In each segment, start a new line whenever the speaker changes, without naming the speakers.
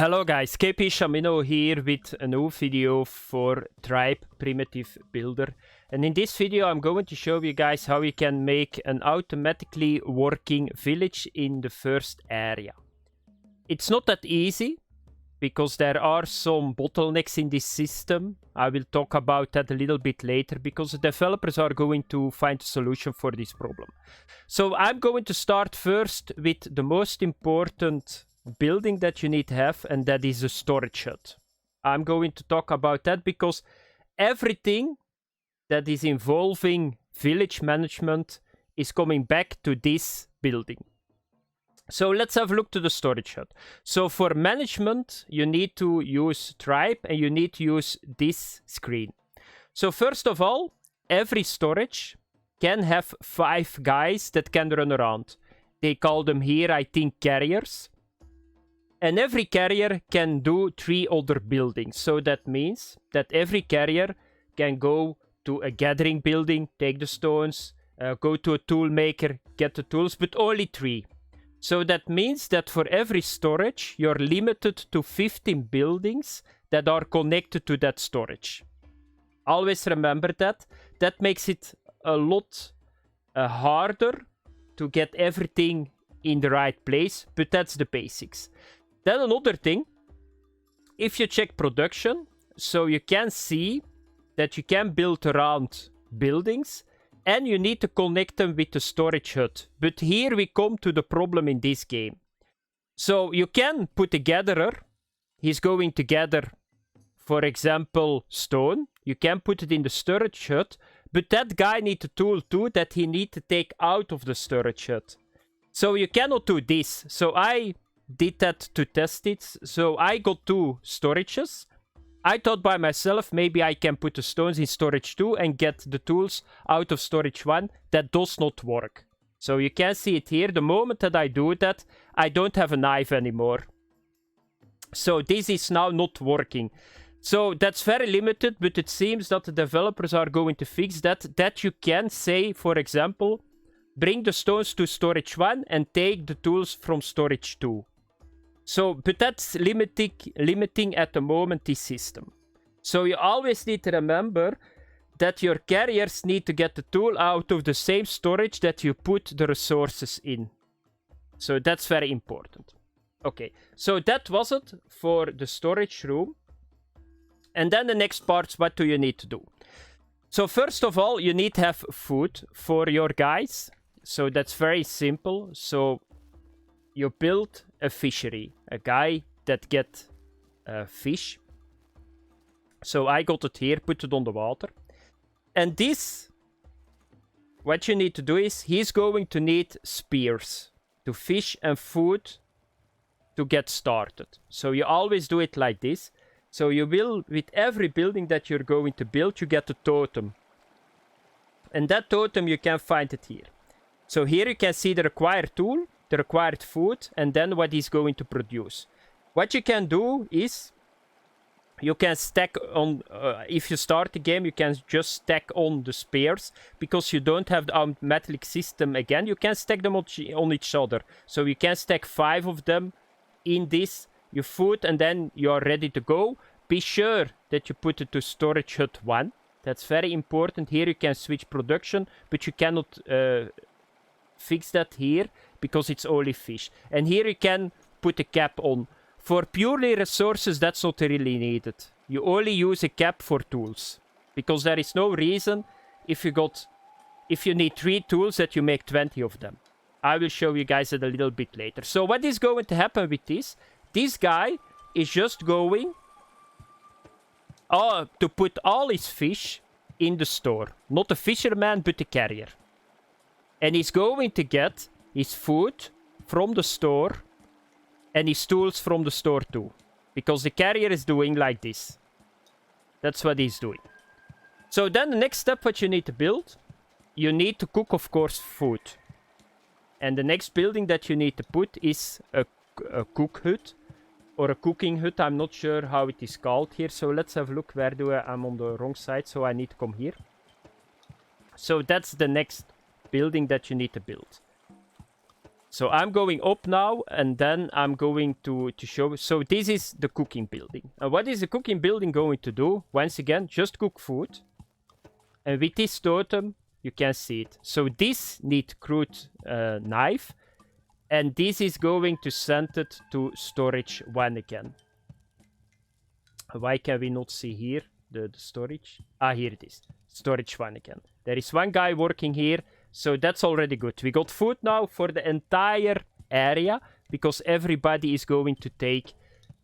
Hello guys, KP Shamino here with a new video for Tribe Primitive Builder. And in this video I'm going to show you guys how you can make an automatically working village in the first area. It's not that easy because there are some bottlenecks in this system. I will talk about that a little bit later because the developers are going to find a solution for this problem. So I'm going to start first with the most important building that you need to have, and that is a storage hut. I'm going to talk about that because everything that is involving village management is coming back to this building. So let's have a look to the storage hut. So for management, you need to use Tribe and you need to use this screen. So first of all, every storage can have 5 guys that can run around. They call them here, I think, carriers. And every carrier can do 3 other buildings. So that means that every carrier can go to a gathering building, take the stones, go to a tool maker, get the tools, but only 3. So that means that for every storage, you're limited to 15 buildings that are connected to that storage. Always remember that. That makes it a lot harder to get everything in the right place, but that's the basics. Then another thing, if you check production, so you can see that you can build around buildings and you need to connect them with the storage hut. But here we come to the problem in this game. So you can put a gatherer. He's going to gather, for example, stone. You can put it in the storage hut, but that guy needs a tool too that he needs to take out of the storage hut. So you cannot do this. So I did that to test it. So I got 2 storages. I thought by myself maybe I can put the stones in storage 2 and get the tools out of storage 1. That does not work. So you can see it here. The moment that I do that, I don't have a knife anymore. So this is now not working. So that's very limited, but it seems that the developers are going to fix that. That you can say, for example, bring the stones to storage 1 and take the tools from storage 2. So, but that's limiting at the moment this system. So you always need to remember that your carriers need to get the tool out of the same storage that you put the resources in. So that's very important. Okay, so that was it for the storage room. And then the next part, what do you need to do? So first of all, you need to have food for your guys. So that's very simple. So you build a fishery, a guy that get fish. So I got it here, put it on the water. And this, what you need to do is, he's going to need spears to fish and food to get started. So you always do it like this. So you will, with every building that you're going to build, you get a totem. And that totem, you can find it here. So here you can see the required tool, the required food, and then what he's going to produce. What you can do is, you can stack on, if you start the game, you can just stack on the spears, because you don't have the automatic system again. You can stack them on each other. So you can stack 5 of them in this, your food, and then you are ready to go. Be sure that you put it to storage hut 1. That's very important. Here you can switch production, but you cannot fix that here because it's only fish. And here you can put a cap on. For purely resources, that's not really needed. You only use a cap for tools, because there is no reason if you need 3 tools that you make 20 of them. I will show you guys that a little bit later. So what is going to happen with this? This guy is just going to put all his fish in the store. Not a fisherman, but a carrier. And he's going to get his food from the store and his tools from the store too. Because the carrier is doing like this. That's what he's doing. So then the next step what you need to build, you need to cook, of course, food. And the next building that you need to put is a cook hut. Or a cooking hut, I'm not sure how it is called here. So let's have a look. Where do I'm on the wrong side, so I need to come here. So that's the next building that you need to build. So I'm going up now, and then I'm going to show. So this is the cooking building. And what is the cooking building going to do? Once again, just cook food. And with this totem, you can see it. So this needs crude knife. And this is going to send it to storage 1 again. Why can we not see here the storage? Ah, here it is. Storage 1 again. There is one guy working here. So that's already good. We got food now for the entire area. Because everybody is going to take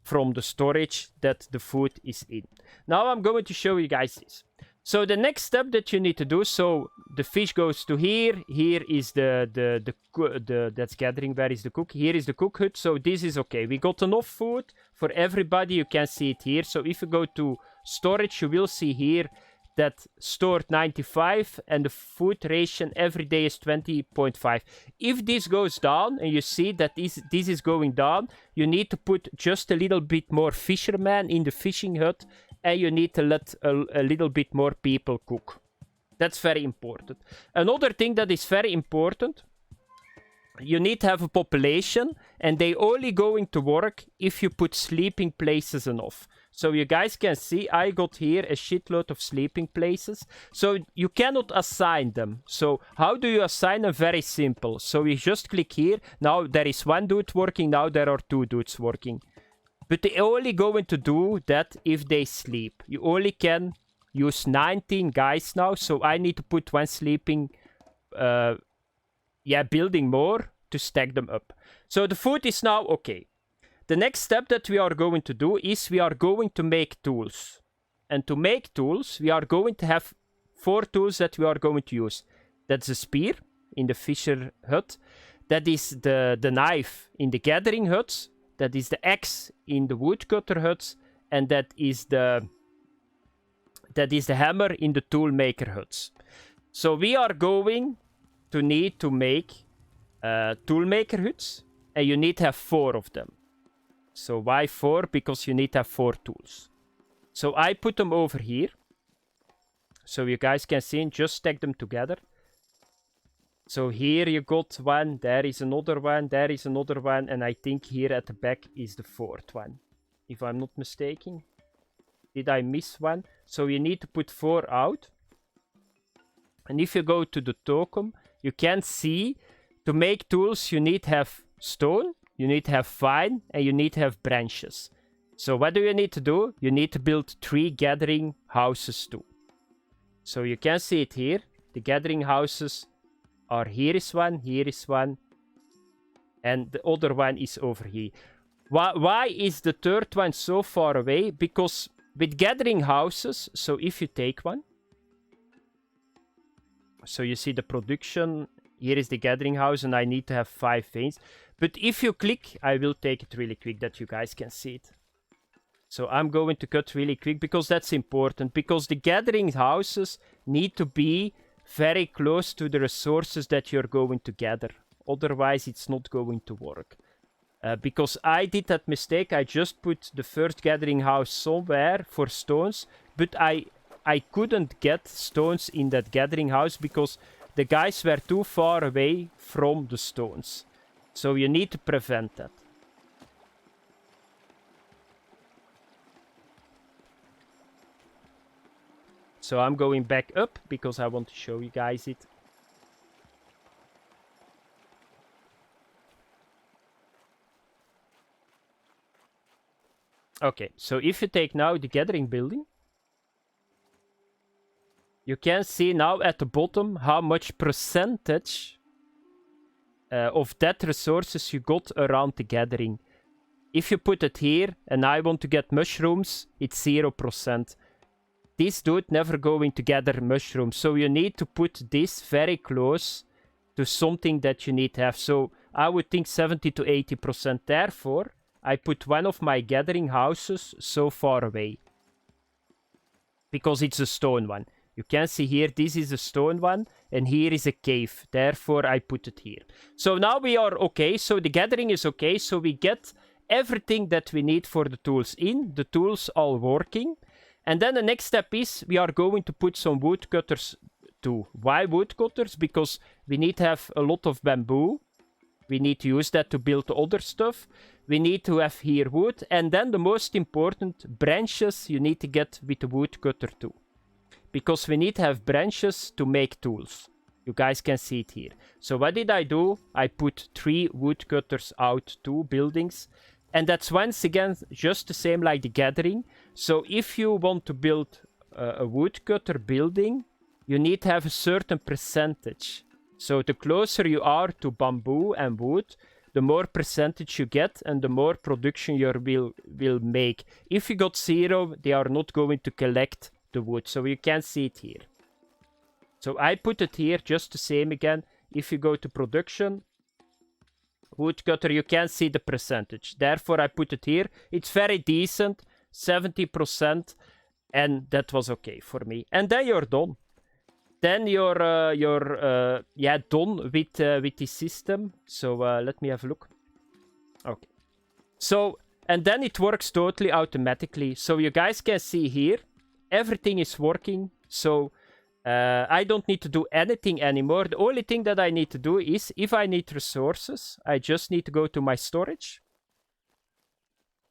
from the storage that the food is in. Now I'm going to show you guys this. So the next step that you need to do, so the fish goes to here. Here is that's gathering. Where is the cook? Here is the cook hut. So this is okay. We got enough food for everybody. You can see it here. So if you go to storage, you will see here that stored 95 and the food ration every day is 20.5. If this goes down and you see that this is going down, you need to put just a little bit more fishermen in the fishing hut. And you need to let a little bit more people cook. That's very important. Another thing that is very important, you need to have a population, and they only going to work if you put sleeping places enough. So you guys can see I got here a shitload of sleeping places. So you cannot assign them. So how do you assign them? Very simple. So you just click here. Now there is 1 dude working. Now there are 2 dudes working. But they only going to do that if they sleep. You only can use 19 guys now. So I need to put 1 sleeping, building more to stack them up. So the food is now okay. The next step that we are going to do is we are going to make tools. And to make tools, we are going to have 4 tools that we are going to use. That's a spear in the fisher hut. That is the knife in the gathering huts. That is the axe in the woodcutter huts, and that is the hammer in the toolmaker huts. So we are going to need to make toolmaker huts, and you need to have 4 of them. So why 4? Because you need to have 4 tools. So I put them over here, so you guys can see and just stack them together. So here you got 1, there is another one, there is another one, and I think here at the back is the 4th one, if I'm not mistaken. Did I miss one? So you need to put 4 out. And if you go to the token, you can see to make tools you need to have stone, you need to have vine, and you need to have branches. So what do you need to do? You need to build 3 gathering houses too. So you can see it here. The gathering houses are here is 1, here is 1, and the other one is over here. Why is the 3rd one so far away? Because with gathering houses, so if you take one, so you see the production, here is the gathering house, and I need to have 5 veins. But if you click, I will take it really quick that you guys can see it. So I'm going to cut really quick because that's important, because the gathering houses need to be very close to the resources that you're going to gather. Otherwise, it's not going to work. Because I did that mistake. I just put the first gathering house somewhere for stones. But I couldn't get stones in that gathering house because the guys were too far away from the stones. So you need to prevent that. So I'm going back up because I want to show you guys it. Okay, so if you take now the gathering building, you can see now at the bottom how much percentage of that resources you got around the gathering. If you put it here and I want to get mushrooms, it's 0%. This dude never going to gather mushrooms. So you need to put this very close to something that you need to have. So I would think 70 to 80%. Therefore, I put one of my gathering houses so far away. Because it's a stone one. You can see here, this is a stone one. And here is a cave. Therefore, I put it here. So now we are okay. So the gathering is okay. So we get everything that we need for the tools in. The tools all working. And then the next step is we are going to put some woodcutters too. Why woodcutters? Because we need to have a lot of bamboo. We need to use that to build other stuff. We need to have here wood. And then the most important, branches you need to get with the woodcutter too. Because we need to have branches to make tools. You guys can see it here. So what did I do? I put 3 woodcutters out, 2 buildings. And that's once again just the same like the gathering. So if you want to build a woodcutter building, you need to have a certain percentage. So the closer you are to bamboo and wood, the more percentage you get and the more production you will make. If you got 0, they are not going to collect the wood. So you can see it here. So I put it here just the same again. If you go to production, woodcutter, you can see the percentage. Therefore, I put it here. It's very decent, 70%, and that was okay for me. And then you're done. Then you're done with this system. So let me have a look. Okay. So, and then it works totally automatically. So you guys can see here, everything is working. So I don't need to do anything anymore. The only thing that I need to do is, if I need resources, I just need to go to my storage.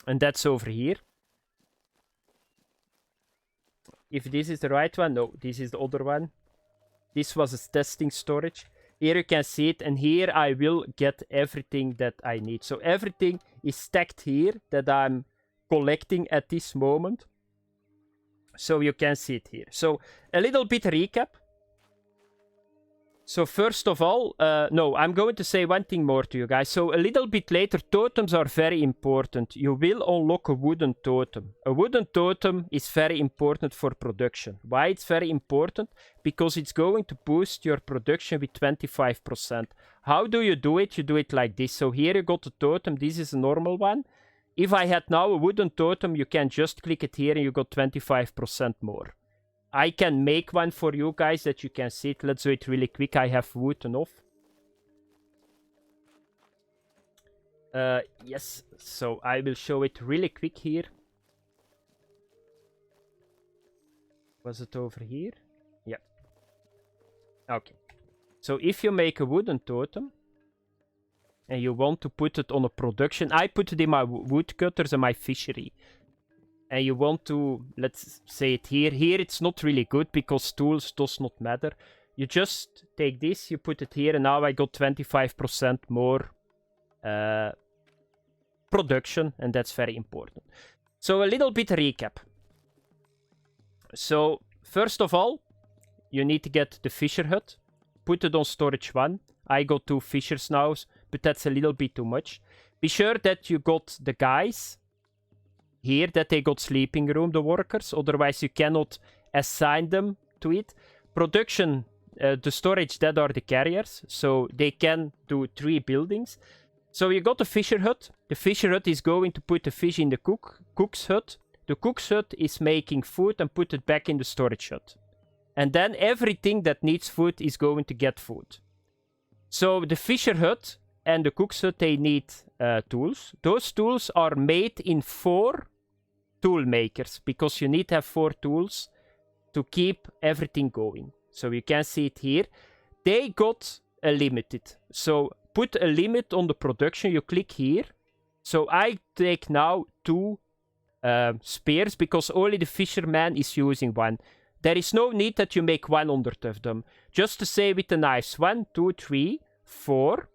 And that's over here. If this is the right one, no, this is the other one. This was a testing storage. Here you can see it, and here I will get everything that I need. So everything is stacked here that I'm collecting at this moment. So you can see it here. So a little bit recap. So first of all, no, I'm going to say one thing more to you guys. So a little bit later, totems are very important. You will unlock a wooden totem. A wooden totem is very important for production. Why it's very important? Because it's going to boost your production with 25%. How do you do it? You do it like this. So here you got the totem. This is a normal one. If I had now a wooden totem, you can just click it here and you got 25% more. I can make one for you guys that you can see it. Let's do it really quick. I have wood enough. Yes, so I will show it really quick here. Was it over here? Yeah. Okay. So if you make a wooden totem and you want to put it on a production, I put it in my woodcutters and my fishery. And you want to, let's say it here. Here it's not really good because tools does not matter. You just take this, you put it here, and now I got 25% more production, and that's very important. So a little bit recap. So first of all, you need to get the fisher hut. Put it on storage 1. I got 2 fishers now, but that's a little bit too much. Be sure that you got the guys here, that they got sleeping room, the workers. Otherwise, you cannot assign them to it. Production, the storage, that are the carriers. So they can do 3 buildings. So you got the fisher hut. The fisher hut is going to put the fish in the cook's hut. The cook's hut is making food and put it back in the storage hut. And then everything that needs food is going to get food. So the fisher hut and the cook's hut, they need tools. Those tools are made in 4 tool makers, because you need to have 4 tools to keep everything going. So you can see it here. They got a limited. So put a limit on the production. You click here. So I take now 2 spears, because only the fisherman is using 1. There is no need that you make 100 of them. Just to say with the knives, 1, 2, 3, 4.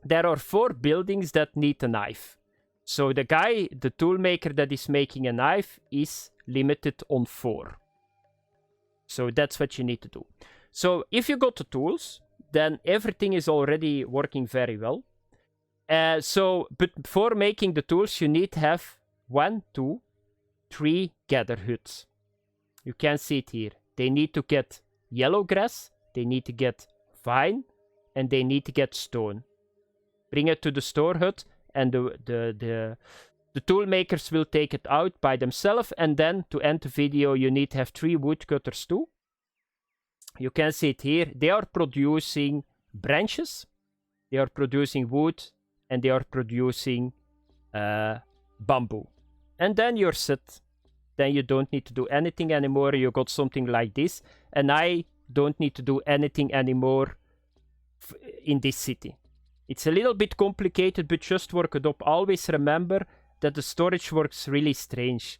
There are 4 buildings that need a knife. So the guy, the toolmaker that is making a knife, is limited on 4. So that's what you need to do. So if you got the tools, then everything is already working very well. But before making the tools, you need to have 1, 2, 3 gather huts. You can see it here. They need to get yellow grass, they need to get vine, and they need to get stone. Bring it to the store hut, and the tool makers will take it out by themselves. And then to end the video, you need to have 3 woodcutters too. You can see it here. They are producing branches, they are producing wood, and they are producing bamboo. And then you're set. Then you don't need to do anything anymore. You got something like this. And I don't need to do anything anymore in this city. It's a little bit complicated, but just work it up. Always remember that the storage works really strange.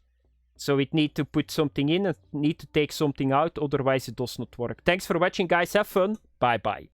So it need to put something in and need to take something out, otherwise it does not work. Thanks for watching, guys. Have fun. Bye bye.